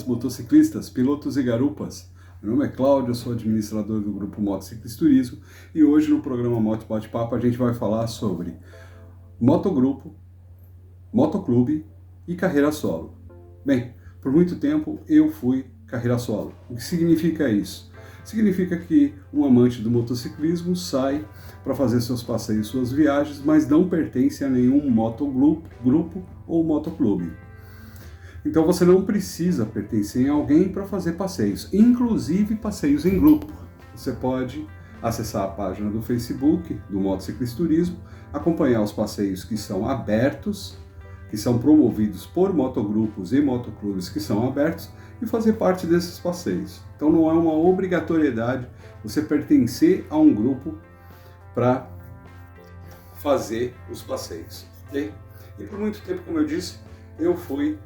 motociclistas, pilotos e garupas. Meu nome é Cláudio, eu sou administrador do grupo Motociclismo Turismo e hoje no programa Moto Bate-Papo a gente vai falar sobre motogrupo, motoclube e carreira solo. Bem, por muito tempo eu fui carreira solo. O que significa isso? Significa que um amante do motociclismo sai para fazer seus passeios, suas viagens, mas não pertence a nenhum motogrupo ou motoclube. Então você não precisa pertencer a alguém para fazer passeios, inclusive passeios em grupo. Você pode acessar a página do Facebook do Motociclismo Turismo, acompanhar os passeios que são abertos, que são promovidos por motogrupos e motoclubes que são abertos e fazer parte desses passeios. Então não é uma obrigatoriedade você pertencer a um grupo para fazer os passeios, ok? E por muito tempo, como eu disse, eu fui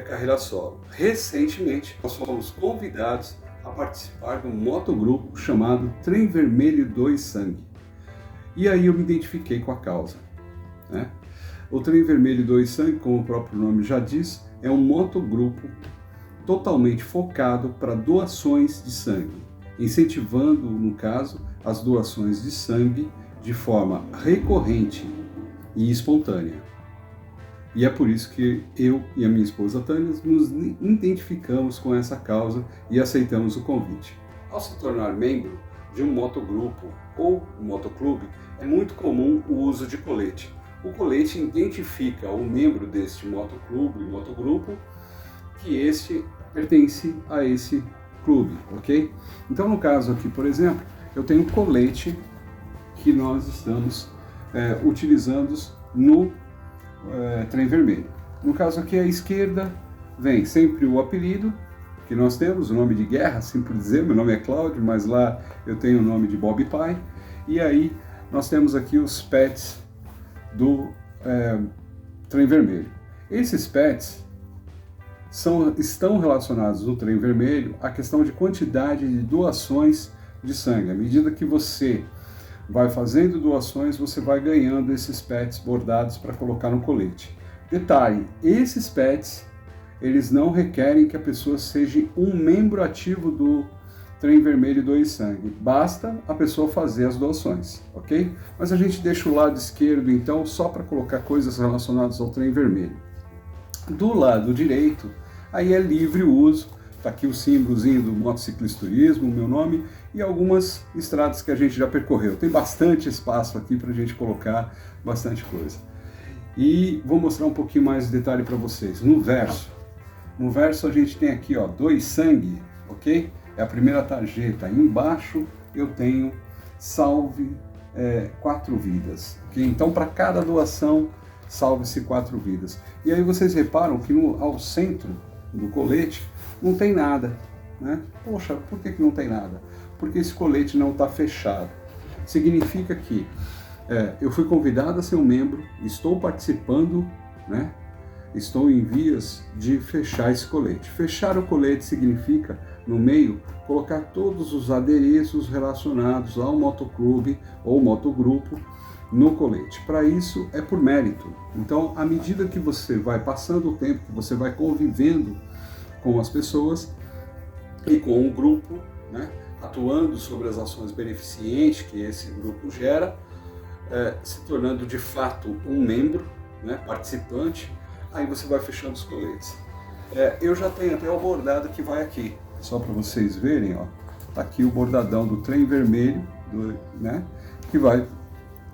carreira solo. Recentemente, nós fomos convidados a participar de um motogrupo chamado Trem Vermelho 2 Sangue. E aí eu me identifiquei com a causa, né? O Trem Vermelho 2 Sangue, como o próprio nome já diz, é um motogrupo totalmente focado para doações de sangue, incentivando, no caso, as doações de sangue de forma recorrente e espontânea. E é por isso que eu e a minha esposa Tânia nos identificamos com essa causa e aceitamos o convite. Ao se tornar membro de um motogrupo ou um motoclube, é muito comum o uso de colete. O colete identifica o membro deste motoclube, motogrupo, que este pertence a esse clube, ok? Então, no caso aqui, por exemplo, eu tenho um colete que nós estamos utilizando no Trem Vermelho. No caso aqui, à esquerda, vem sempre o apelido que nós temos, o nome de guerra, assim por dizer. Meu nome é Cláudio, mas lá eu tenho o nome de Bob Pai. E aí, nós temos aqui os pets do Trem Vermelho. Esses pets estão relacionados no Trem Vermelho à questão de quantidade de doações de sangue. À medida que você vai fazendo doações, você vai ganhando esses pets bordados para colocar no colete. Detalhe, esses pets, eles não requerem que a pessoa seja um membro ativo do Trem Vermelho 2 Sangue. Basta a pessoa fazer as doações, ok? Mas a gente deixa o lado esquerdo, então, só para colocar coisas relacionadas ao Trem Vermelho. Do lado direito, aí é livre o uso. Está aqui o símbolozinho do Motociclismo Turismo, o meu nome, e algumas estradas que a gente já percorreu. Tem bastante espaço aqui para a gente colocar bastante coisa. E vou mostrar um pouquinho mais de detalhe para vocês. No verso a gente tem aqui, ó, 2 Sangue, ok? É a primeira tarjeta. Aí embaixo eu tenho salve 4 vidas. Okay? Então, para cada doação, salve-se 4 vidas. E aí vocês reparam que ao centro do colete não tem nada, né? Poxa, por que não tem nada? Porque esse colete não está fechado. Significa que eu fui convidado a ser um membro, estou participando, né? Estou em vias de fechar esse colete. Fechar o colete significa, no meio, colocar todos os adereços relacionados ao motoclube ou motogrupo no colete. Para isso é por mérito. Então, à medida que você vai passando o tempo, que você vai convivendo com as pessoas e com o grupo, né, atuando sobre as ações beneficentes que esse grupo gera, se tornando de fato um membro, né, participante, aí você vai fechando os coletes. Eu já tenho até o bordado que vai aqui, só para vocês verem, ó. Tá aqui o bordadão do Trem Vermelho, né, que vai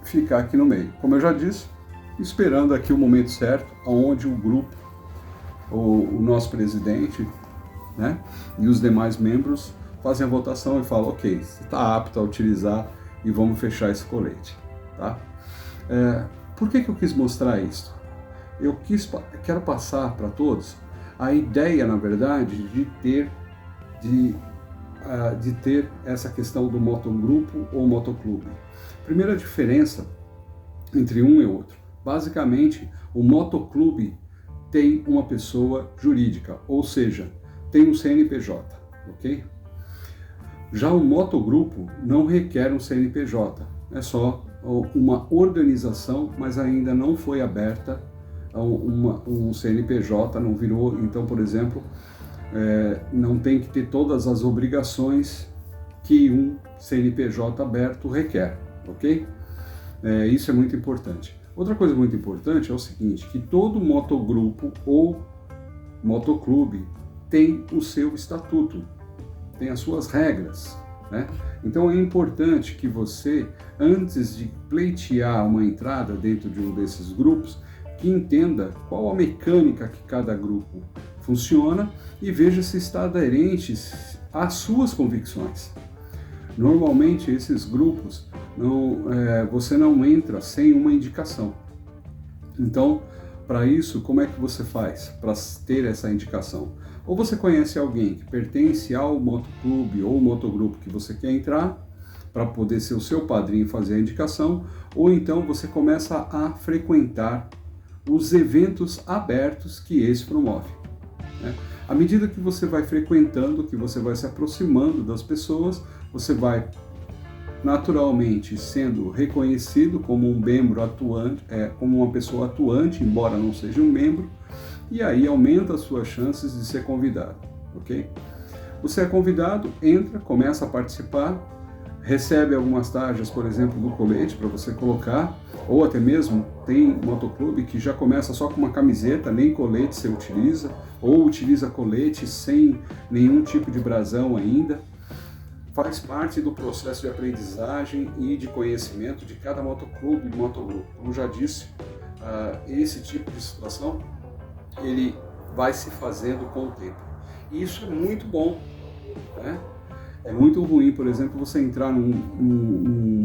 ficar aqui no meio. Como eu já disse, esperando aqui o momento certo, onde o grupo, o nosso presidente, né, e os demais membros fazem a votação e falam, ok, você está apto a utilizar e vamos fechar esse colete, tá? Por que eu quis mostrar isso? Quero passar para todos a ideia, na verdade, de ter essa questão do motogrupo ou motoclube. Primeira diferença entre um e outro. Basicamente, o motoclube tem uma pessoa jurídica, ou seja, tem um CNPJ, ok? Já o motogrupo não requer um CNPJ, é só uma organização, mas ainda não foi aberta um CNPJ, não virou, então, por exemplo, não tem que ter todas as obrigações que um CNPJ aberto requer, ok? Isso é muito importante. Outra coisa muito importante é o seguinte, que todo motogrupo ou motoclube tem o seu estatuto, tem as suas regras, né? Então é importante que você, antes de pleitear uma entrada dentro de um desses grupos, que entenda qual a mecânica que cada grupo funciona e veja se está aderente às suas convicções. Normalmente esses grupos você não entra sem uma indicação. Então, para isso, como é que você faz para ter essa indicação? Ou você conhece alguém que pertence ao motoclube ou motogrupo que você quer entrar, para poder ser o seu padrinho e fazer a indicação, ou então você começa a frequentar os eventos abertos que esse promove, né? À medida que você vai frequentando, que você vai se aproximando das pessoas, você vai naturalmente sendo reconhecido como um membro atuante, como uma pessoa atuante, embora não seja um membro, e aí aumenta as suas chances de ser convidado, ok? Você é convidado, entra, começa a participar, recebe algumas tarjas, por exemplo, do colete para você colocar, ou até mesmo tem motoclube que já começa só com uma camiseta, nem colete você utiliza, ou utiliza colete sem nenhum tipo de brasão ainda. Faz parte do processo de aprendizagem e de conhecimento de cada motoclube e motogrupo. Como já disse, esse tipo de situação ele vai se fazendo com o tempo. E isso é muito bom, né? É muito ruim, por exemplo, você entrar num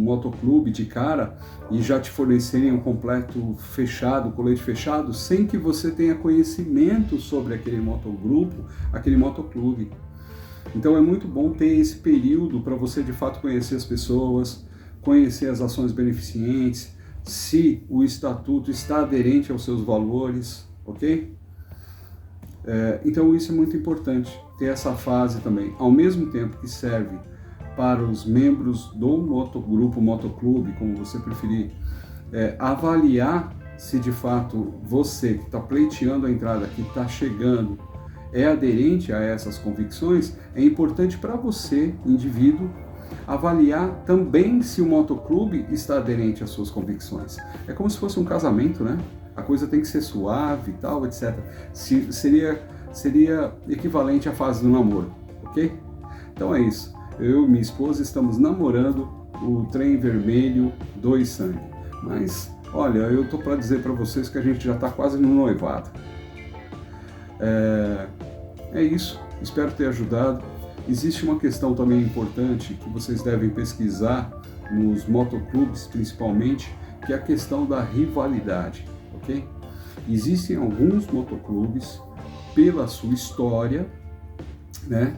motoclube de cara e já te fornecerem um completo fechado, colete fechado, sem que você tenha conhecimento sobre aquele motogrupo, aquele motoclube. Então é muito bom ter esse período para você de fato conhecer as pessoas, conhecer as ações beneficentes, se o estatuto está aderente aos seus valores, ok? Então isso é muito importante, ter essa fase também, ao mesmo tempo que serve para os membros do motogrupo, motoclube, como você preferir, avaliar se de fato você que está pleiteando a entrada, que está chegando, é aderente a essas convicções. É importante para você, indivíduo, avaliar também se o motoclube está aderente às suas convicções. É como se fosse um casamento, né? A coisa tem que ser suave e tal, etc. Seria equivalente à fase do namoro, ok? Então é isso. Eu e minha esposa estamos namorando o trem vermelho 2 sangue. Mas, olha, eu tô para dizer para vocês que a gente já está quase no noivado. É isso. Espero ter ajudado. Existe uma questão também importante que vocês devem pesquisar nos motoclubes, principalmente, que é a questão da rivalidade. Okay? Existem alguns motoclubes, pela sua história, né,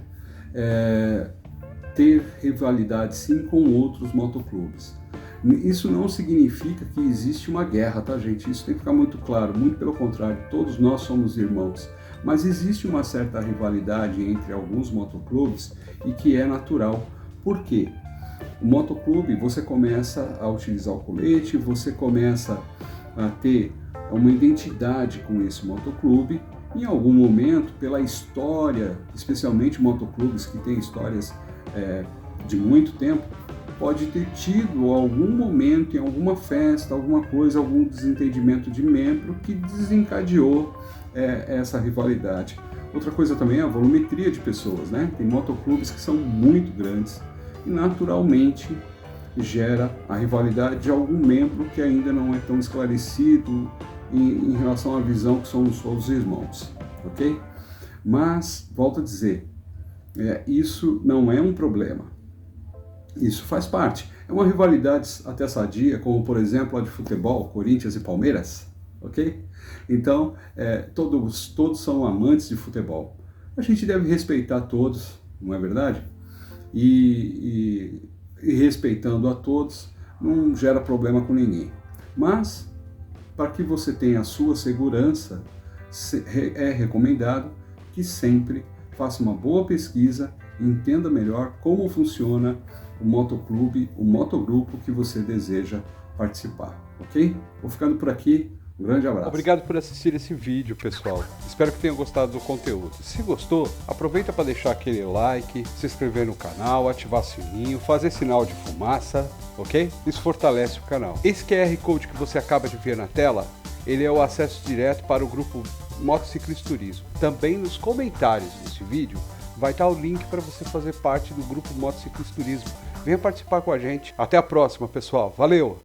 ter rivalidade sim com outros motoclubes. Isso não significa que existe uma guerra, tá, gente? Isso tem que ficar muito claro, muito pelo contrário, todos nós somos irmãos. Mas existe uma certa rivalidade entre alguns motoclubes e que é natural. Por quê? O motoclube, você começa a utilizar o colete, você começa a ter uma identidade com esse motoclube. Em algum momento, pela história, especialmente motoclubes que têm histórias de muito tempo, pode ter tido algum momento, em alguma festa, alguma coisa, algum desentendimento de membro que desencadeou essa rivalidade. Outra coisa também é a volumetria de pessoas, né? Tem motoclubes que são muito grandes e naturalmente gera a rivalidade de algum membro que ainda não é tão esclarecido em relação à visão que somos todos irmãos, ok? Mas, volto a dizer, isso não é um problema. Isso faz parte. É uma rivalidade até sadia, como por exemplo a de futebol, Corinthians e Palmeiras, ok? Então, todos são amantes de futebol. A gente deve respeitar todos, não é verdade? E respeitando a todos, não gera problema com ninguém. Mas, para que você tenha a sua segurança, é recomendado que sempre faça uma boa pesquisa e entenda melhor como funciona o motoclube, o motogrupo que você deseja participar, ok? Vou ficando por aqui. Um grande abraço. Obrigado por assistir esse vídeo, pessoal. Espero que tenham gostado do conteúdo. Se gostou, aproveita para deixar aquele like, se inscrever no canal, ativar o sininho, fazer sinal de fumaça, ok? Isso fortalece o canal. Esse QR Code que você acaba de ver na tela, ele é o acesso direto para o grupo Motociclismo. Também nos comentários desse vídeo vai estar o link para você fazer parte do grupo Motociclismo. Venha participar com a gente. Até a próxima, pessoal. Valeu!